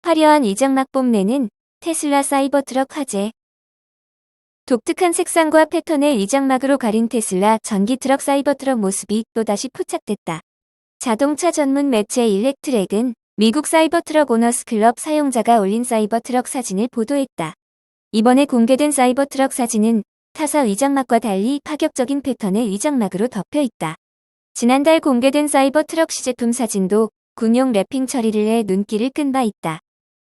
화려한 이장막 뽐내는 테슬라 사이버트럭 화제. 독특한 색상과 패턴의 이장막으로 가린 테슬라 전기트럭 사이버트럭 모습이 또다시 포착됐다. 자동차 전문 매체 일렉트랙은 미국 사이버트럭 오너스 클럽 사용자가 올린 사이버트럭 사진을 보도했다. 이번에 공개된 사이버트럭 사진은 타사 위장막과 달리 파격적인 패턴의 위장막으로 덮여 있다. 지난달 공개된 사이버트럭 시제품 사진도 군용 랩핑 처리를 해 눈길을 끈 바 있다.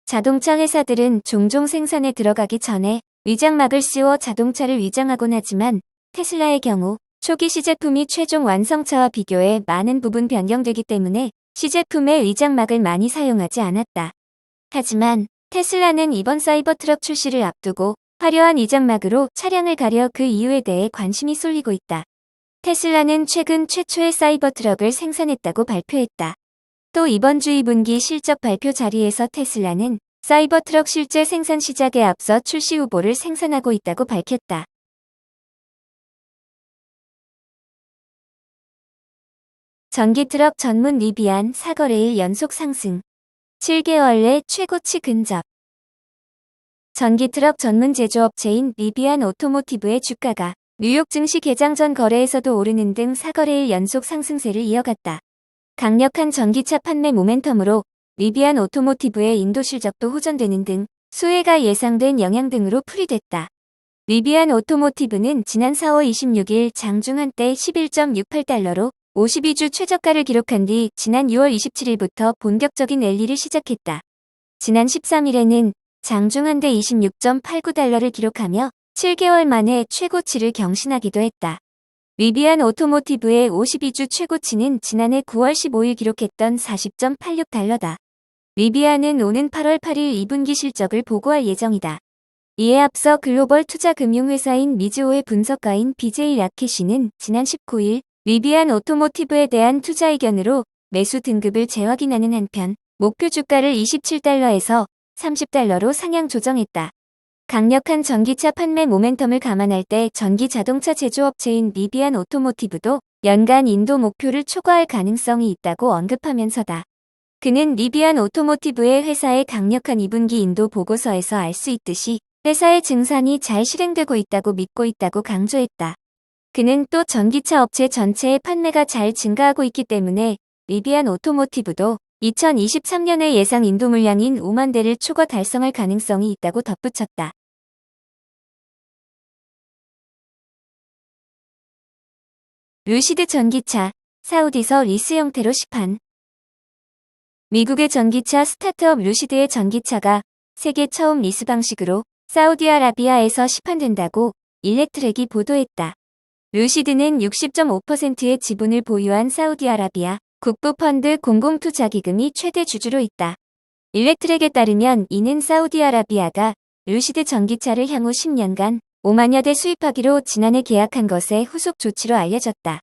자동차 회사들은 종종 생산에 들어가기 전에 위장막을 씌워 자동차를 위장하곤 하지만 테슬라의 경우 초기 시제품이 최종 완성차와 비교해 많은 부분 변경되기 때문에 시제품의 위장막을 많이 사용하지 않았다. 하지만 테슬라는 이번 사이버트럭 출시를 앞두고 화려한 위장막으로 차량을 가려 그 이유에 대해 관심이 쏠리고 있다. 테슬라는 최근 최초의 사이버트럭을 생산했다고 발표했다. 또 이번 주 2분기 실적 발표 자리에서 테슬라는 사이버트럭 실제 생산 시작에 앞서 출시 후보를 생산하고 있다고 밝혔다. 전기트럭 전문 리비안 4거래일 연속 상승. 7개월 내 최고치 근접. 전기트럭 전문 제조업체인 리비안 오토모티브의 주가가 뉴욕 증시 개장 전 거래에서도 오르는 등 4거래일 연속 상승세를 이어갔다. 강력한 전기차 판매 모멘텀으로 리비안 오토모티브의 인도 실적도 호전되는 등 수혜가 예상된 영향 등으로 풀이됐다. 리비안 오토모티브는 지난 4월 26일 장중 한때 11.68달러로 52주 최저가를 기록한 뒤 지난 6월 27일부터 본격적인 랠리를 시작했다. 지난 13일에는 장중 한때 26.89달러를 기록하며 7개월 만에 최고치를 경신하기도 했다. 리비안 오토모티브의 52주 최고치는 지난해 9월 15일 기록했던 40.86달러다. 리비안은 오는 8월 8일 2분기 실적을 보고할 예정이다. 이에 앞서 글로벌 투자 금융회사인 미즈호의 분석가인 BJ 라켓이는 지난 19일 리비안 오토모티브에 대한 투자 의견으로 매수 등급을 재확인하는 한편 목표 주가를 27달러에서 30달러로 상향 조정했다. 강력한 전기차 판매 모멘텀을 감안할 때 전기 자동차 제조업체인 리비안 오토모티브도 연간 인도 목표를 초과할 가능성이 있다고 언급하면서다. 그는 리비안 오토모티브의 회사의 강력한 2분기 인도 보고서에서 알 수 있듯이 회사의 증산이 잘 실행되고 있다고 믿고 있다고 강조했다. 그는 또 전기차 업체 전체의 판매가 잘 증가하고 있기 때문에 리비안 오토모티브도 2023년의 예상 인도 물량인 5만 대를 초과 달성할 가능성이 있다고 덧붙였다. 루시드 전기차, 사우디서 리스 형태로 시판. 미국의 전기차 스타트업 루시드의 전기차가 세계 처음 리스 방식으로 사우디아라비아에서 시판된다고 일렉트랙이 보도했다. 루시드는 60.5%의 지분을 보유한 사우디아라비아 국부펀드 공공투자기금이 최대 주주로 있다. 일렉트랙에 따르면 이는 사우디아라비아가 루시드 전기차를 향후 10년간 5만여 대 수입하기로 지난해 계약한 것의 후속 조치로 알려졌다.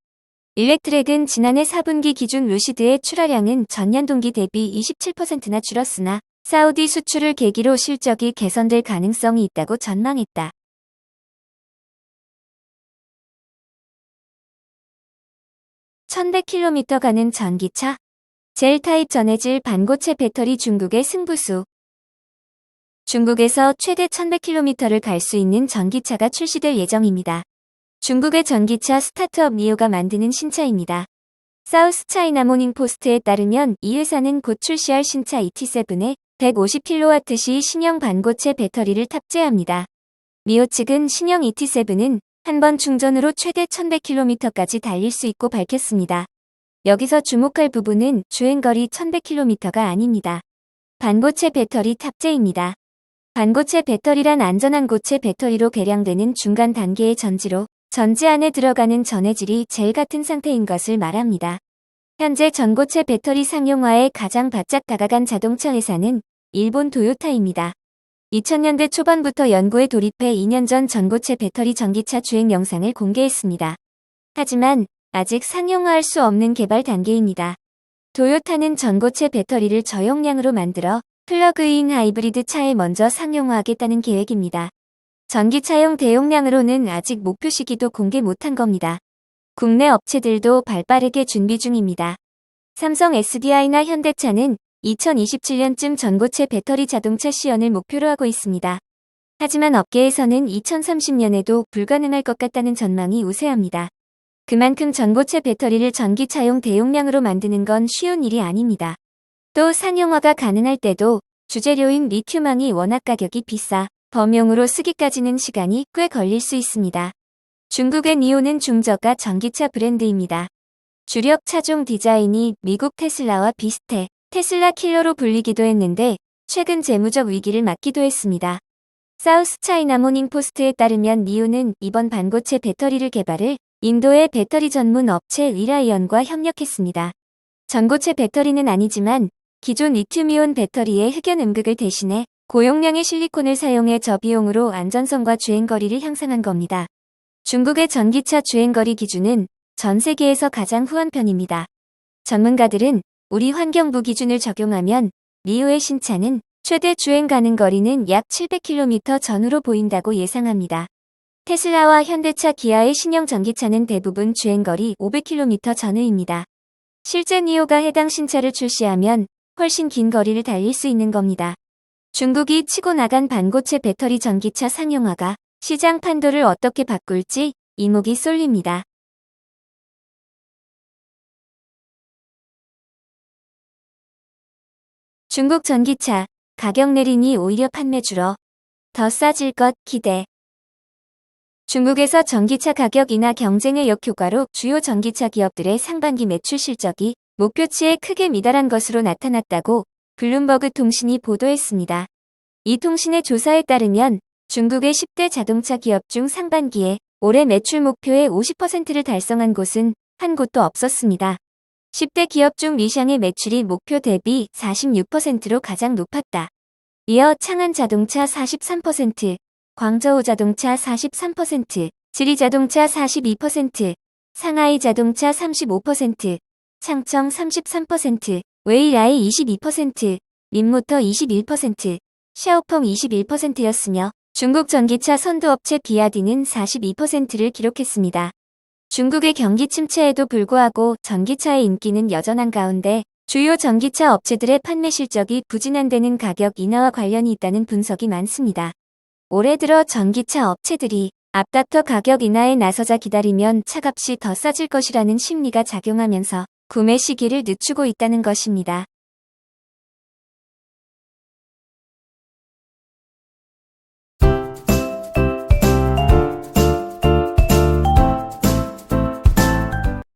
일렉트랙은 지난해 4분기 기준 루시드의 출하량은 전년 동기 대비 27%나 줄었으나 사우디 수출을 계기로 실적이 개선될 가능성이 있다고 전망했다. (1100km) 가는 전기차, 젤타입 전해질 반고체 배터리 중국의 승부수. 중국에서 최대 1100km를 갈 수 있는 전기차가 출시될 예정입니다. 중국의 전기차 스타트업 리오가 만드는 신차입니다. 사우스 차이나 모닝포스트에 따르면 이 회사는 곧 출시할 신차 ET7에 150kW시 신형 반고체 배터리를 탑재합니다. 리오 측은 신형 ET7은 한 번 충전으로 최대 1100km까지 달릴 수 있고 밝혔습니다. 여기서 주목할 부분은 주행거리 1100km가 아닙니다. 반고체 배터리 탑재입니다. 반고체 배터리란 안전한 고체 배터리로 개량되는 중간 단계의 전지로 전지 안에 들어가는 전해질이 젤 같은 상태인 것을 말합니다. 현재 전고체 배터리 상용화에 가장 바짝 다가간 자동차 회사는 일본 도요타입니다. 2000년대 초반부터 연구에 돌입해 2년 전 전고체 배터리 전기차 주행 영상을 공개했습니다. 하지만 아직 상용화할 수 없는 개발 단계입니다. 도요타는 전고체 배터리를 저용량으로 만들어 플러그인 하이브리드 차에 먼저 상용화하겠다는 계획입니다. 전기차용 대용량으로는 아직 목표 시기도 공개 못한 겁니다. 국내 업체들도 발빠르게 준비 중입니다. 삼성 SDI나 현대차는 2027년쯤 전고체 배터리 자동차 시연을 목표로 하고 있습니다. 하지만 업계에서는 2030년에도 불가능할 것 같다는 전망이 우세합니다. 그만큼 전고체 배터리를 전기차용 대용량으로 만드는 건 쉬운 일이 아닙니다. 또 상용화가 가능할 때도 주재료인 리튬황이 워낙 가격이 비싸 범용으로 쓰기까지는 시간이 꽤 걸릴 수 있습니다. 중국의 니오는 중저가 전기차 브랜드입니다. 주력 차종 디자인이 미국 테슬라와 비슷해 테슬라 킬러로 불리기도 했는데 최근 재무적 위기를 맞기도 했습니다. 사우스 차이나 모닝포스트에 따르면 니오는 이번 반고체 배터리를 개발을 인도의 배터리 전문 업체 리라이언과 협력했습니다. 전고체 배터리는 아니지만 기존 리튬이온 배터리의 흑연 음극을 대신해 고용량의 실리콘을 사용해 저비용으로 안전성과 주행거리를 향상한 겁니다. 중국의 전기차 주행거리 기준은 전 세계에서 가장 후한편입니다. 전문가들은 우리 환경부 기준을 적용하면 니오의 신차는 최대 주행 가능 거리는 약 700km 전후로 보인다고 예상합니다. 테슬라와 현대차 기아의 신형 전기차는 대부분 주행거리 500km 전후입니다. 실제 니오가 해당 신차를 출시하면 훨씬 긴 거리를 달릴 수 있는 겁니다. 중국이 치고 나간 반고체 배터리 전기차 상용화가 시장 판도를 어떻게 바꿀지 이목이 쏠립니다. 중국 전기차 가격 내리니 오히려 판매 줄어 더 싸질 것 기대. 중국에서 전기차 가격 인하 경쟁의 역효과로 주요 전기차 기업들의 상반기 매출 실적이 목표치에 크게 미달한 것으로 나타났다고 블룸버그 통신이 보도했습니다. 이 통신의 조사에 따르면 중국의 10대 자동차 기업 중 상반기에 올해 매출 목표의 50%를 달성한 곳은 한 곳도 없었습니다. 10대 기업 중 리샹의 매출이 목표 대비 46%로 가장 높았다. 이어 창안자동차 43%, 광저우자동차 43%, 지리자동차 42%, 상하이자동차 35%, 창청 33%, 웨이라이 22%, 림모터 21%, 샤오펑 21%였으며 중국 전기차 선두업체 비아디는 42%를 기록했습니다. 중국의 경기 침체에도 불구하고 전기차의 인기는 여전한 가운데 주요 전기차 업체들의 판매 실적이 부진한 데는 가격 인하와 관련이 있다는 분석이 많습니다. 올해 들어 전기차 업체들이 앞다퉈 가격 인하에 나서자 기다리면 차값이 더 싸질 것이라는 심리가 작용하면서 구매 시기를 늦추고 있다는 것입니다.